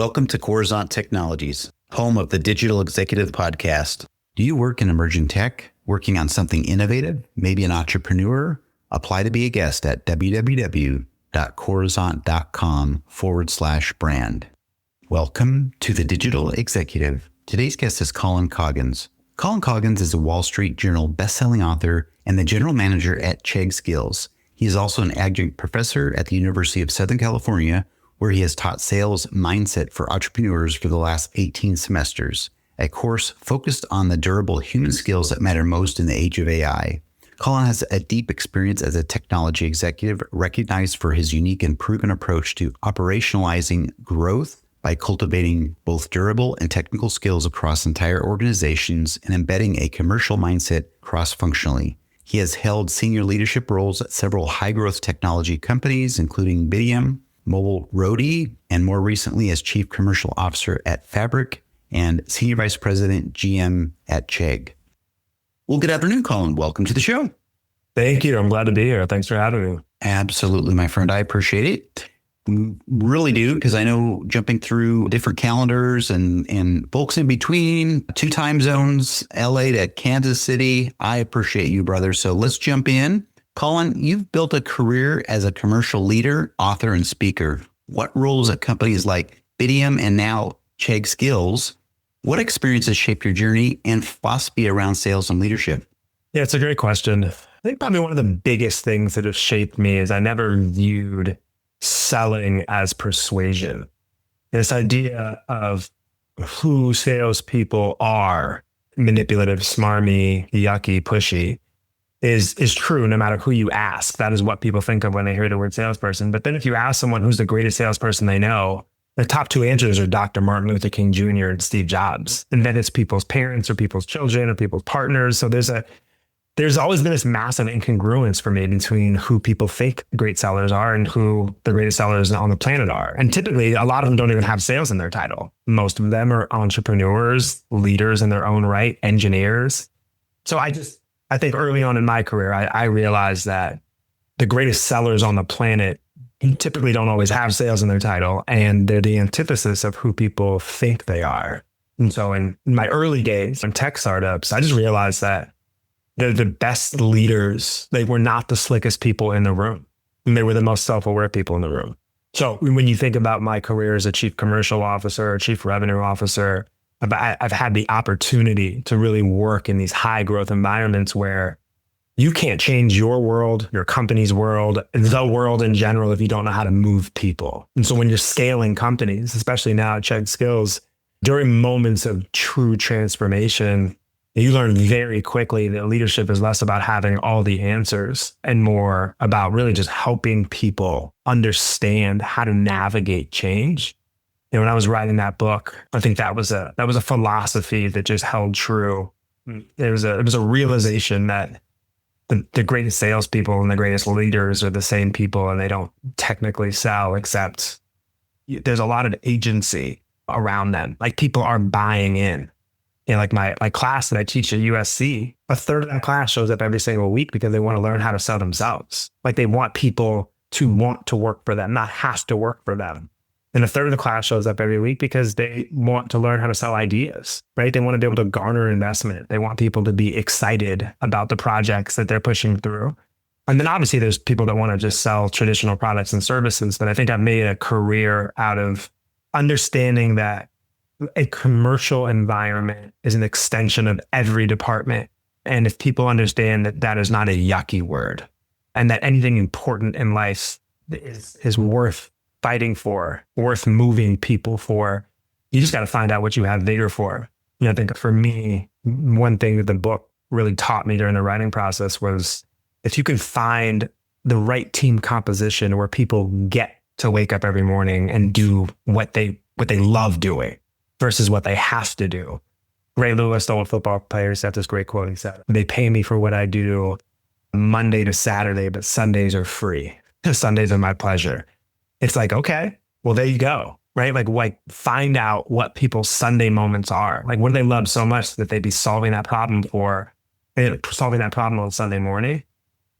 Welcome to Coruzant Technologies, home of the Digital Executive Podcast. Do you work in emerging tech, working on something innovative, maybe an entrepreneur? Apply to be a guest at www.coruzant.com/brand. Welcome to the Digital Executive. Today's guest is Colin Coggins. Colin Coggins is a Wall Street Journal bestselling author and the general manager at Chegg Skills. He is also an adjunct professor at the University of Southern California, where he has taught sales mindset for entrepreneurs for the last 18 semesters, a course focused on the durable human skills that matter most in the age of AI. Colin has a deep experience as a technology executive, recognized for his unique and proven approach to operationalizing growth by cultivating both durable and technical skills across entire organizations and embedding a commercial mindset cross-functionally. He has held senior leadership roles at several high-growth technology companies, including Bidium, Mobile Roadie, and more recently as Chief Commercial Officer at Fabric and Senior Vice President GM at Chegg. Well, good afternoon, Colin. Welcome to the show. Thank you. I'm glad to be here. Thanks for having me. Absolutely, my friend. I appreciate it. Really do, because I know jumping through different calendars and folks in between, 2 time zones, LA to Kansas City. I appreciate you, brother. So let's jump in. Colin, you've built a career as a commercial leader, author, and speaker. What roles at companies like Bidium and now Chegg Skills? What experiences shaped your journey and philosophy around sales and leadership? Yeah, it's a great question. I think probably one of the biggest things that have shaped me is I never viewed selling as persuasion. This idea of who salespeople are, manipulative, smarmy, yucky, pushy, is true no matter who you ask. That is what people think of when they hear the word salesperson. But then if you ask someone who's the greatest salesperson they know, the top 2 answers are Dr. Martin Luther King Jr. and Steve Jobs. And then it's people's parents or people's children or people's partners. So there's always been this massive incongruence for me between who people think great sellers are and who the greatest sellers on the planet are. And typically, a lot of them don't even have sales in their title. Most of them are entrepreneurs, leaders in their own right, engineers. So I think early on in my career, I realized that the greatest sellers on the planet typically don't always have sales in their title, and they're the antithesis of who people think they are. And so in my early days in tech startups, I just realized that they're the best leaders. They were not the slickest people in the room. And they were the most self-aware people in the room. So when you think about my career as a chief commercial officer, chief revenue officer, I've had the opportunity to really work in these high growth environments where you can't change your world, your company's world, the world in general, if you don't know how to move people. And so when you're scaling companies, especially now at Chegg Skills, during moments of true transformation, you learn very quickly that leadership is less about having all the answers and more about really just helping people understand how to navigate change. You know, when I was writing that book, I think that was a philosophy that just held true. It was a realization that the greatest salespeople and the greatest leaders are the same people, and they don't technically sell, except there's a lot of agency around them. Like people are buying in. You know, like my class that I teach at USC, a third of that class shows up every single week because they want to learn how to sell themselves. Like they want people to want to work for them, not has to work for them. And a third of the class shows up every week because they want to learn how to sell ideas, right? They want to be able to garner investment. They want people to be excited about the projects that they're pushing through. And then obviously there's people that want to just sell traditional products and services. But I think I've made a career out of understanding that a commercial environment is an extension of every department. And if people understand that that is not a yucky word, and that anything important in life is worth fighting for, worth moving people for, you just got to find out what you have vigor for. You know, I think for me, one thing that the book really taught me during the writing process was if you can find the right team composition where people get to wake up every morning and do what they love doing versus what they have to do. Ray Lewis, the old football player, said this great quote. He said, "They pay me for what I do Monday to Saturday, but Sundays are free. Sundays are my pleasure." It's like, okay, well, there you go, right? Like find out what people's Sunday moments are. Like, what do they love so much that they'd be solving that problem on Sunday morning?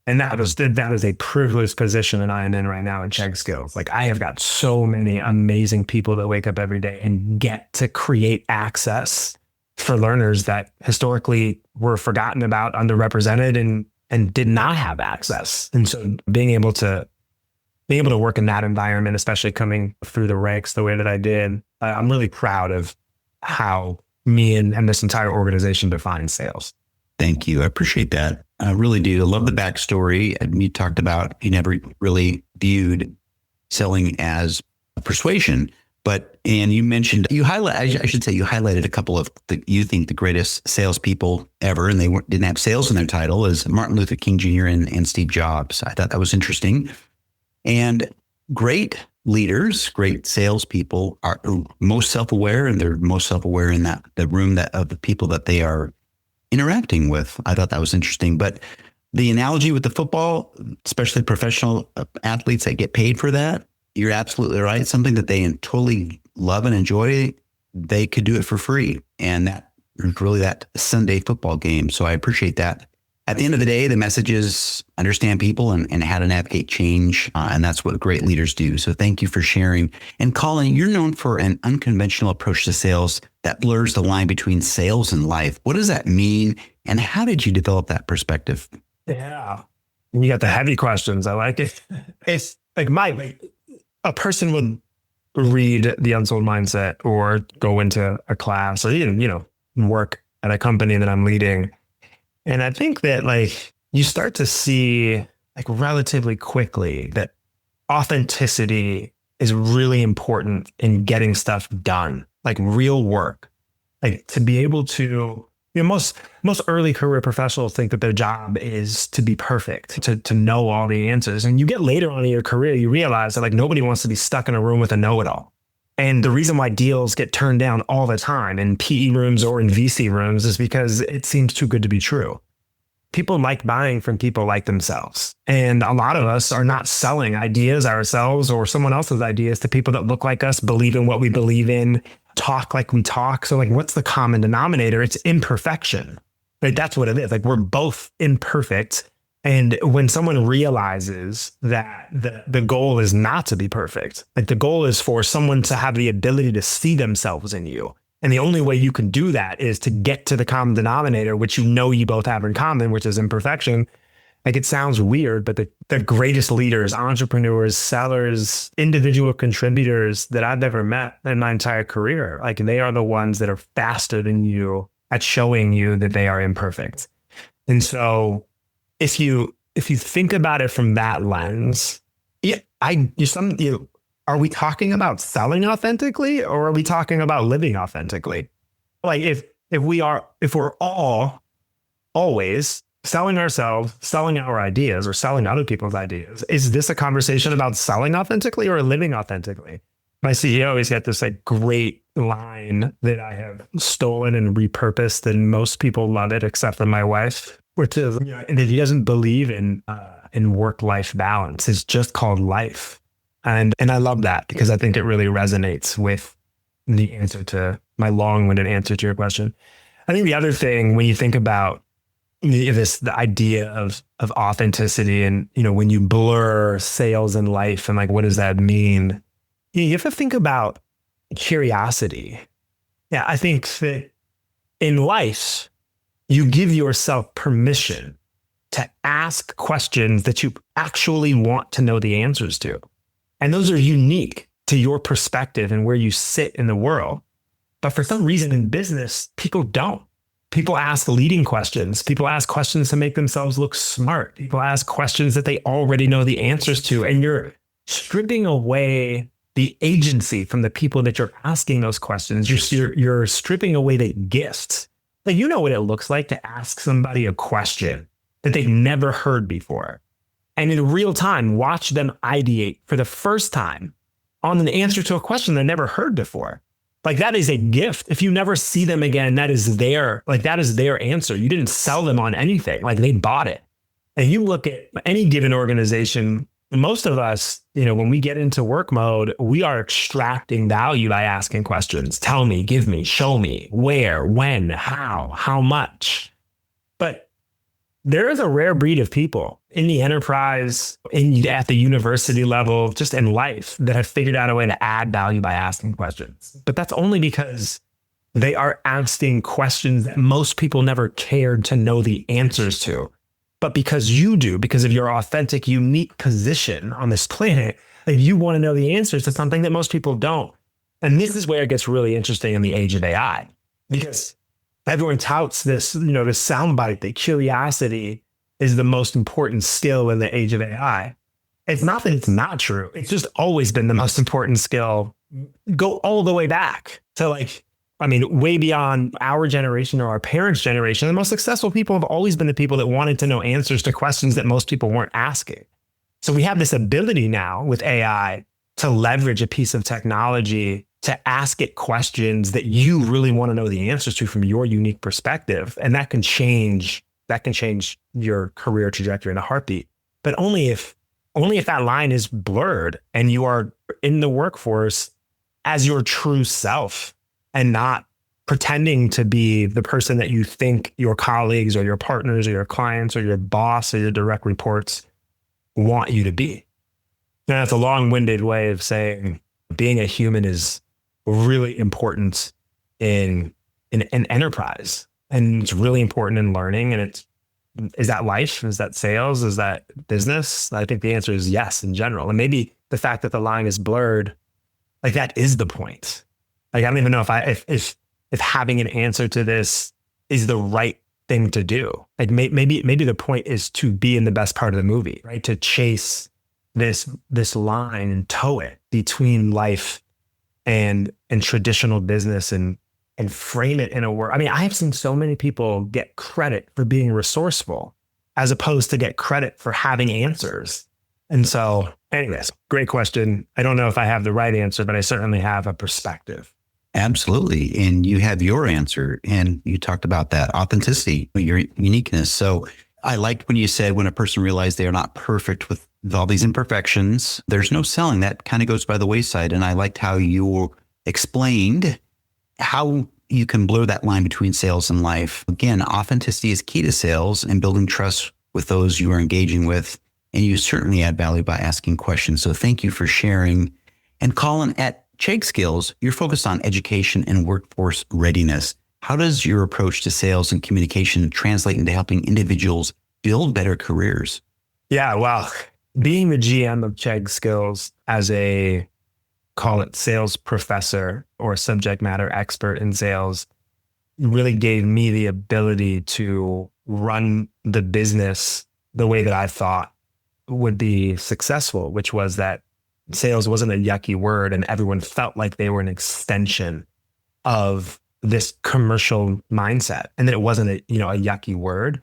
And that is a privileged position that I am in right now in Chegg Skills. Like I have got so many amazing people that wake up every day and get to create access for learners that historically were forgotten about, underrepresented, and did not have access. And so being able to work in that environment, especially coming through the ranks the way that I did, I'm really proud of how me and this entire organization define sales. Thank you. I appreciate that. I really do. I love the backstory. And you talked about you never really viewed selling as a persuasion, and you mentioned you highlighted a couple of you think the greatest salespeople ever, and they didn't have sales in their title, as Martin Luther King Jr. and Steve Jobs. I thought that was interesting. And great leaders, great salespeople are most self-aware, and they're most self-aware in the room of the people that they are interacting with. I thought that was interesting. But the analogy with the football, especially professional athletes that get paid for that, you're absolutely right. Something that they totally love and enjoy, they could do it for free. And that is really that Sunday football game. So I appreciate that. At the end of the day, the message is understand people and how to navigate change. And that's what great leaders do. So thank you for sharing. And Colin, you're known for an unconventional approach to sales that blurs the line between sales and life. What does that mean? And how did you develop that perspective? Yeah. You got the heavy questions. I like it. It's like a person would read The Unsold Mindset or go into a class or even, work at a company that I'm leading. And I think that you start to see relatively quickly that authenticity is really important in getting stuff done, like real work, to be able to, most early career professionals think that their job is to be perfect, to know all the answers. And you get later on in your career, you realize that nobody wants to be stuck in a room with a know-it-all. And the reason why deals get turned down all the time in PE rooms or in VC rooms is because it seems too good to be true. People like buying from people like themselves. And a lot of us are not selling ideas ourselves or someone else's ideas to people that look like us, believe in what we believe in, talk like we talk. So what's the common denominator? It's imperfection. Right? That's what it is. We're both imperfect. And when someone realizes that the goal is not to be perfect, the goal is for someone to have the ability to see themselves in you. And the only way you can do that is to get to the common denominator, which you both have in common, which is imperfection. It sounds weird, but the greatest leaders, entrepreneurs, sellers, individual contributors that I've ever met in my entire career, they are the ones that are faster than you at showing you that they are imperfect. And so if you think about it from that lens, are we talking about selling authentically or are we talking about living authentically? If we're all always selling ourselves, selling our ideas or selling other people's ideas, is this a conversation about selling authentically or living authentically? My CEO has got this great line that I have stolen and repurposed, and most people love it except for my wife, which is that he doesn't believe in work-life balance. It's just called life. And I love that because I think it really resonates with the answer to my long-winded answer to your question. I think the other thing when you think about the idea of authenticity and, when you blur sales and life and what does that mean? You have to think about curiosity. Yeah, I think that in life, you give yourself permission to ask questions that you actually want to know the answers to. And those are unique to your perspective and where you sit in the world. But for some reason in business, people don't. People ask leading questions. People ask questions to make themselves look smart. People ask questions that they already know the answers to. And you're stripping away the agency from the people that you're asking those questions. You're stripping away the gift. You know what it looks like to ask somebody a question that they've never heard before. And in real time, watch them ideate for the first time on an answer to a question they never heard before. That is a gift. If you never see them again, that is their answer. You didn't sell them on anything. They bought it. And you look at any given organization, most of us, when we get into work mode, we are extracting value by asking questions. Tell me, give me, show me, where, when, how much. But there is a rare breed of people in the enterprise, at the university level, just in life, that have figured out a way to add value by asking questions. But that's only because they are asking questions that most people never cared to know the answers to. But because you do, because of your authentic, unique position on this planet, like you want to know the answers to something that most people don't. And this is where it gets really interesting in the age of AI, because everyone touts this, this soundbite that curiosity is the most important skill in the age of AI. It's not that it's not true. It's just always been the most important skill. Go all the way back to way beyond our generation or our parents' generation. The most successful people have always been the people that wanted to know answers to questions that most people weren't asking. So we have this ability now with AI to leverage a piece of technology to ask it questions that you really want to know the answers to from your unique perspective. And that can change your career trajectory in a heartbeat. But only if that line is blurred and you are in the workforce as your true self and not pretending to be the person that you think your colleagues or your partners or your clients or your boss or your direct reports want you to be. Now, that's a long-winded way of saying being a human is really important in enterprise, and it's really important in learning. And is that life? Is that sales? Is that business? I think the answer is yes in general. And maybe the fact that the line is blurred, like that is the point. Like I don't even know if having an answer to this is the right thing to do. Like maybe the point is to be in the best part of the movie, right? To chase this line and tow it between life and traditional business and frame it in a word. I mean, I have seen so many people get credit for being resourceful as opposed to get credit for having answers. And so anyways, great question. I don't know if I have the right answer, but I certainly have a perspective. Absolutely. And you have your answer. And you talked about that authenticity, your uniqueness. So I liked when you said when a person realized they are not perfect with all these imperfections, there's no selling. That kind of goes by the wayside. And I liked how you explained how you can blur that line between sales and life. Again, authenticity is key to sales and building trust with those you are engaging with. And you certainly add value by asking questions. So thank you for sharing. And Colin, at Chegg Skills, you're focused on education and workforce readiness. How does your approach to sales and communication translate into helping individuals build better careers? Yeah, well, being the GM of Chegg Skills as a, call it sales professor or subject matter expert in sales, really gave me the ability to run the business the way that I thought would be successful, which was that sales wasn't a yucky word and everyone felt like they were an extension of this commercial mindset and that it wasn't a yucky word.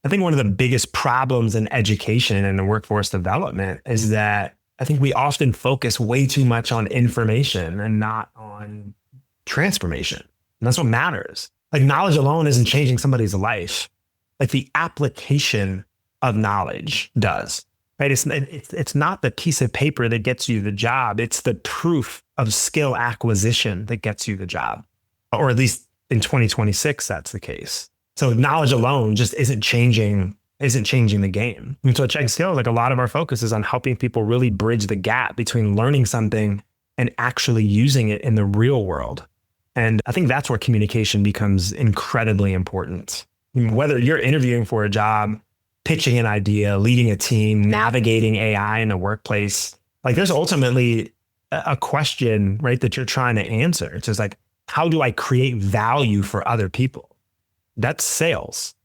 I think one of the biggest problems in education and in workforce development is that I think we often focus way too much on information and not on transformation. And that's what matters. Like knowledge alone isn't changing somebody's life. Like the application of knowledge does, right? It's not the piece of paper that gets you the job. It's the proof of skill acquisition that gets you the job. Or at least in 2026, that's the case. So knowledge alone just isn't changing the game. And so at Chegg Skills, like a lot of our focus is on helping people really bridge the gap between learning something and actually using it in the real world. And I think that's where communication becomes incredibly important. I mean, whether you're interviewing for a job, pitching an idea, leading a team, navigating AI in the workplace, like there's ultimately a question, right, that you're trying to answer. It's just like, how do I create value for other people? That's sales.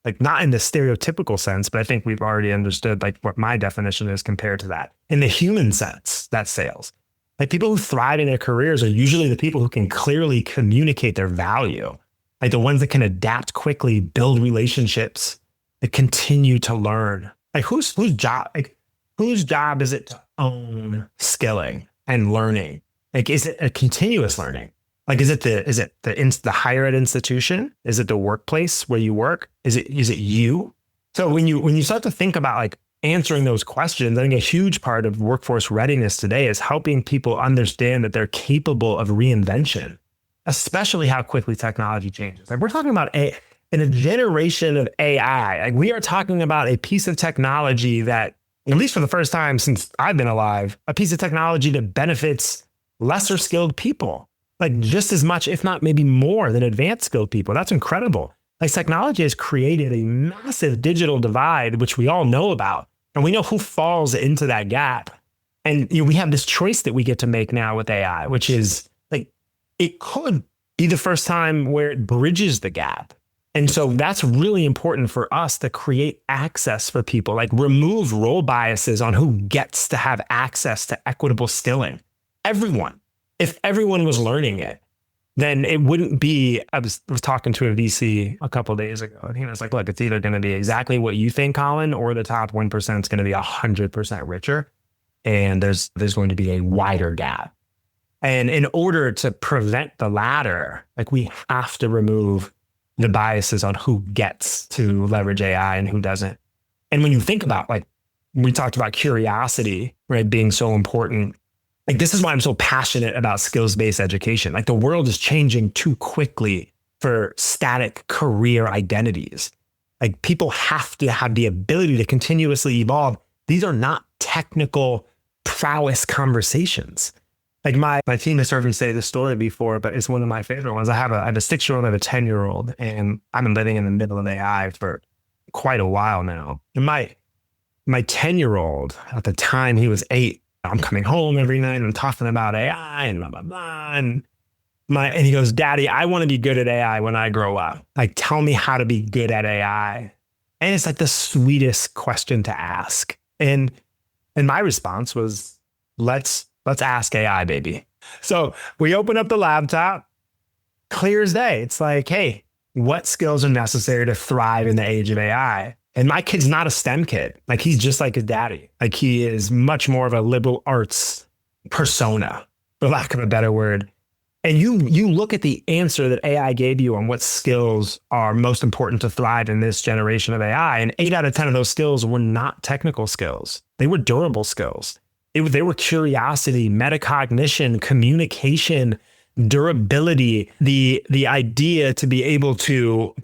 Like not in the stereotypical sense, but I think we've already understood like what my definition is compared to that. In the human sense, that's sales. Like people who thrive in their careers are usually the people who can clearly communicate their value. Like the ones that can adapt quickly, build relationships, that continue to learn. Like whose job is it to own skilling and learning? Like is it a continuous learning? Like is it the higher ed institution? Is it the workplace where you work? Is it you? So when you start to think about like answering those questions, I think a huge part of workforce readiness today is helping people understand that they're capable of reinvention, especially how quickly technology changes. Like we're talking about in a generation of AI, like we are talking about a piece of technology that, at least for the first time since I've been alive, a piece of technology that benefits lesser skilled people, like just as much, if not maybe more than advanced skilled people. That's incredible. Like technology has created a massive digital divide, which we all know about. And we know who falls into that gap. And we have this choice that we get to make now with AI, which is like, it could be the first time where it bridges the gap. And so that's really important for us to create access for people, like remove role biases on who gets to have access to equitable skilling. Everyone. If everyone was learning it, then it wouldn't be, I was talking to a VC a couple of days ago, and he was like, look, it's either going to be exactly what you think, Colin, or the top 1% is going to be 100% richer. And there's going to be a wider gap. And in order to prevent the latter, like we have to remove the biases on who gets to leverage AI and who doesn't. And when you think about, like, we talked about curiosity, right, being so important. Like, this is why I'm so passionate about skills-based education. Like, the world is changing too quickly for static career identities. Like, people have to have the ability to continuously evolve. These are not technical prowess conversations. Like my team has heard me say this story before, but it's one of my favorite ones. I have a 6-year-old and a 10-year-old, and I've been living in the middle of AI for quite a while now. And my 10-year-old, at the time he was 8, I'm coming home every night and I'm talking about AI and blah, blah, blah. And he goes, Daddy, I want to be good at AI when I grow up. Like, tell me how to be good at AI. And it's like the sweetest question to ask. And my response was, let's ask AI, baby. So we open up the laptop, clear as day. It's like, hey, what skills are necessary to thrive in the age of AI? And my kid's not a STEM kid. Like, he's just like his daddy. Like, he is much more of a liberal arts persona, for lack of a better word. And you look at the answer that AI gave you on what skills are most important to thrive in this generation of AI, and 8 out of 10 of those skills were not technical skills. They were durable skills. They were curiosity, metacognition, communication, durability, the idea to be able to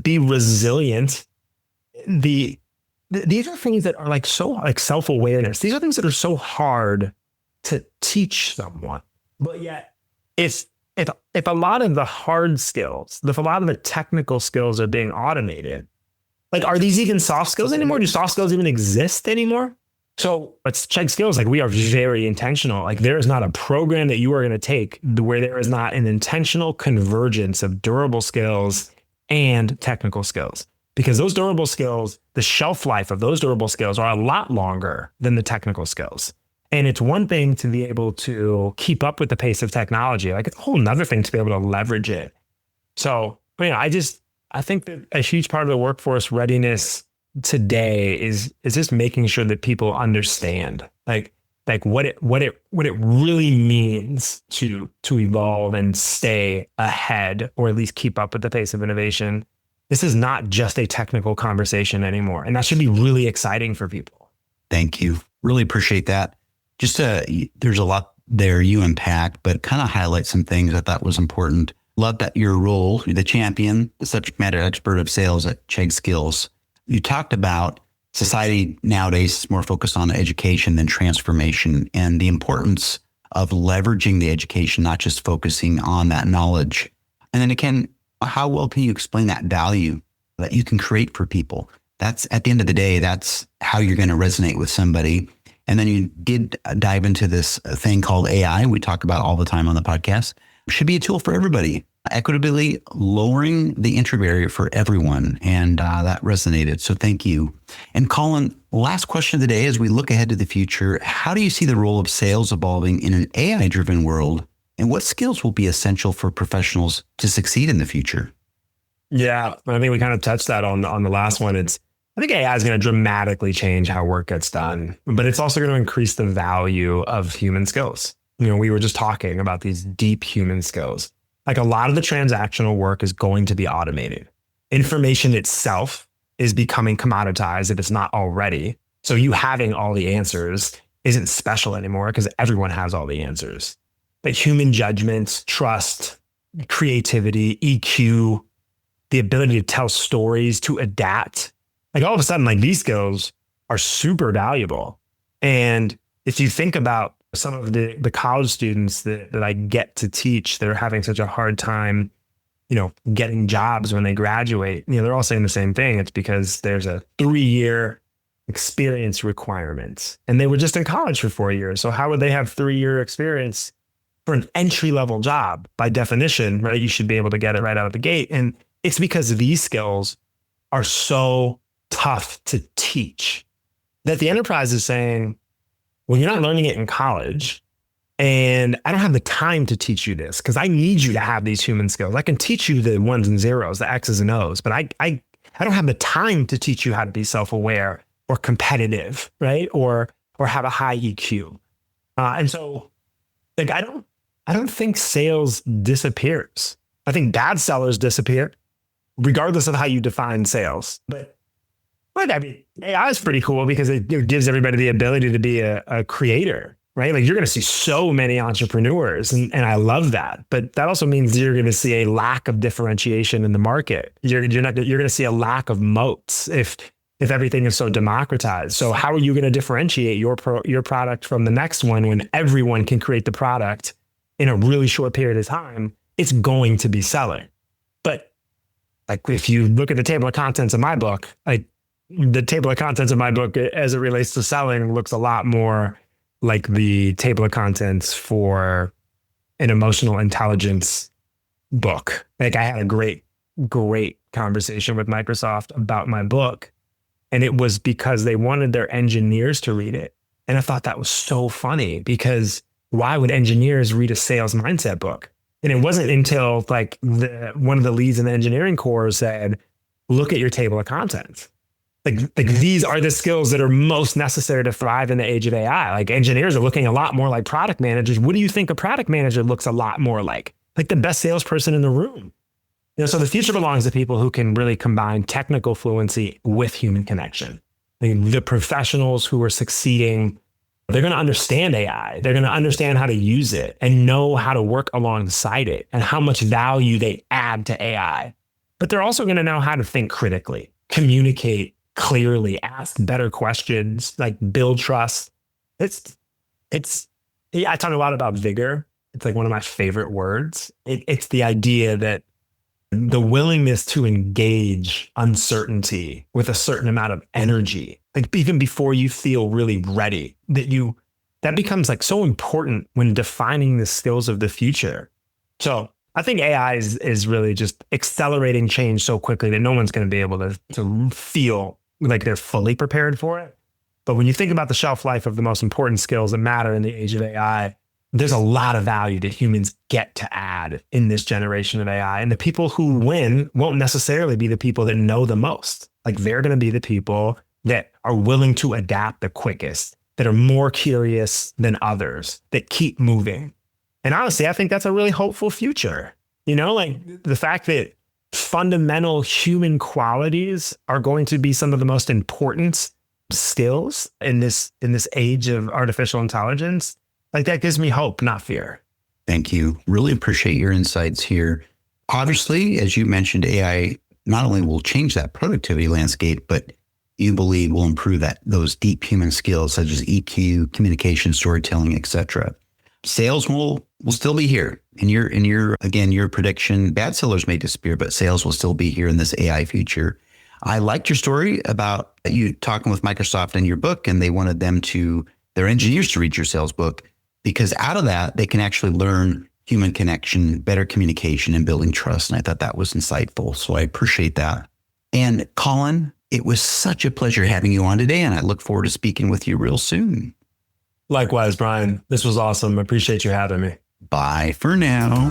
be resilient. These are things that are like so like self-awareness. These are things that are so hard to teach someone. But yet, if a lot of the hard skills, if a lot of the technical skills are being automated, like, are these even soft skills anymore? Do soft skills even exist anymore? So let's check skills. Like, we are very intentional. Like, there is not a program that you are going to take where there is not an intentional convergence of durable skills and technical skills. Because those durable skills, the shelf life of those durable skills are a lot longer than the technical skills. And it's one thing to be able to keep up with the pace of technology, like a whole nother thing to be able to leverage it. So, I think that a huge part of the workforce readiness today is just making sure that people understand like what it really means to evolve and stay ahead, or at least keep up with the pace of innovation. This is not just a technical conversation anymore. And that should be really exciting for people. Thank you. Really appreciate that. There's a lot there you unpacked, but kind of highlight some things I thought was important. Love that your role, the champion, the subject matter expert of sales at Chegg Skills. You talked about society nowadays is more focused on education than transformation, and the importance of leveraging the education, not just focusing on that knowledge. And then again, how well can you explain that value that you can create for people? That's, at the end of the day, that's how you're going to resonate with somebody. And then you did dive into this thing called AI. We talk about all the time on the podcast. It should be a tool for everybody. Equitably lowering the entry barrier for everyone. And that resonated. So thank you. And Colin, last question of the day, as we look ahead to the future, how do you see the role of sales evolving in an AI-driven world? And what skills will be essential for professionals to succeed in the future? Yeah, I think we kind of touched that on the last one. I think AI is going to dramatically change how work gets done, but it's also going to increase the value of human skills. We were just talking about these deep human skills. Like, a lot of the transactional work is going to be automated. Information itself is becoming commoditized if it's not already. So you having all the answers isn't special anymore because everyone has all the answers. But human judgment, trust, creativity, EQ, the ability to tell stories, to adapt. Like all of a sudden, like these skills are super valuable. And if you think about some of the college students that I get to teach that are having such a hard time, getting jobs when they graduate, they're all saying the same thing. It's because there's a 3-year experience requirement and they were just in college for 4 years. So how would they have 3-year experience for an entry level job? By definition, right? You should be able to get it right out of the gate. And it's because these skills are so tough to teach that the enterprise is saying, well, you're not learning it in college and I don't have the time to teach you this because I need you to have these human skills. I can teach you the ones and zeros, the X's and O's, but I don't have the time to teach you how to be self-aware or competitive, right? Or have a high EQ. And so like, I don't think sales disappears. I think bad sellers disappear regardless of how you define sales. But I mean, AI is pretty cool because it gives everybody the ability to be a creator, right? Like you're going to see so many entrepreneurs and I love that. But that also means you're going to see a lack of differentiation in the market. You're going to see a lack of moats if everything is so democratized. So how are you going to differentiate your product from the next one when everyone can create the product in a really short period of time? It's going to be selling. But like if you look at the table of contents of my book, the table of contents of my book as it relates to selling looks a lot more like the table of contents for an emotional intelligence book. Like I had a great conversation with Microsoft about my book. And it was because they wanted their engineers to read it. And I thought that was so funny because why would engineers read a sales mindset book? And it wasn't until like one of the leads in the engineering core said, look at your table of contents. Like these are the skills that are most necessary to thrive in the age of AI. Like engineers are looking a lot more like product managers. What do you think a product manager looks a lot more like? Like the best salesperson in the room. So the future belongs to people who can really combine technical fluency with human connection. The professionals who are succeeding, they're going to understand AI. They're going to understand how to use it and know how to work alongside it and how much value they add to AI. But they're also going to know how to think critically, communicate clearly, ask better questions, like build trust. I talk a lot about vigor. It's like one of my favorite words. It's the idea that the willingness to engage uncertainty with a certain amount of energy, like even before you feel really ready, that becomes like so important when defining the skills of the future. So I think AI is really just accelerating change so quickly that no one's going to be able to feel like they're fully prepared for it. But when you think about the shelf life of the most important skills that matter in the age of AI, there's a lot of value that humans get to add in this generation of AI. And the people who win won't necessarily be the people that know the most. Like they're going to be the people that are willing to adapt the quickest, that are more curious than others, that keep moving. And honestly, I think that's a really hopeful future. Like the fact that fundamental human qualities are going to be some of the most important skills in this age of artificial intelligence. Like that gives me hope, not fear. Thank you. Really appreciate your insights here. Obviously, as you mentioned, AI not only will change that productivity landscape, but you believe will improve those deep human skills such as EQ, communication, storytelling, etc. Sales will still be here. In your prediction, bad sellers may disappear, but sales will still be here in this AI future. I liked your story about you talking with Microsoft in your book, and they wanted their engineers to read your sales book. Because out of that, they can actually learn human connection, better communication, and building trust. And I thought that was insightful. So I appreciate that. And Colin, it was such a pleasure having you on today. And I look forward to speaking with you real soon. Likewise, Brian. This was awesome. I appreciate you having me. Bye for now.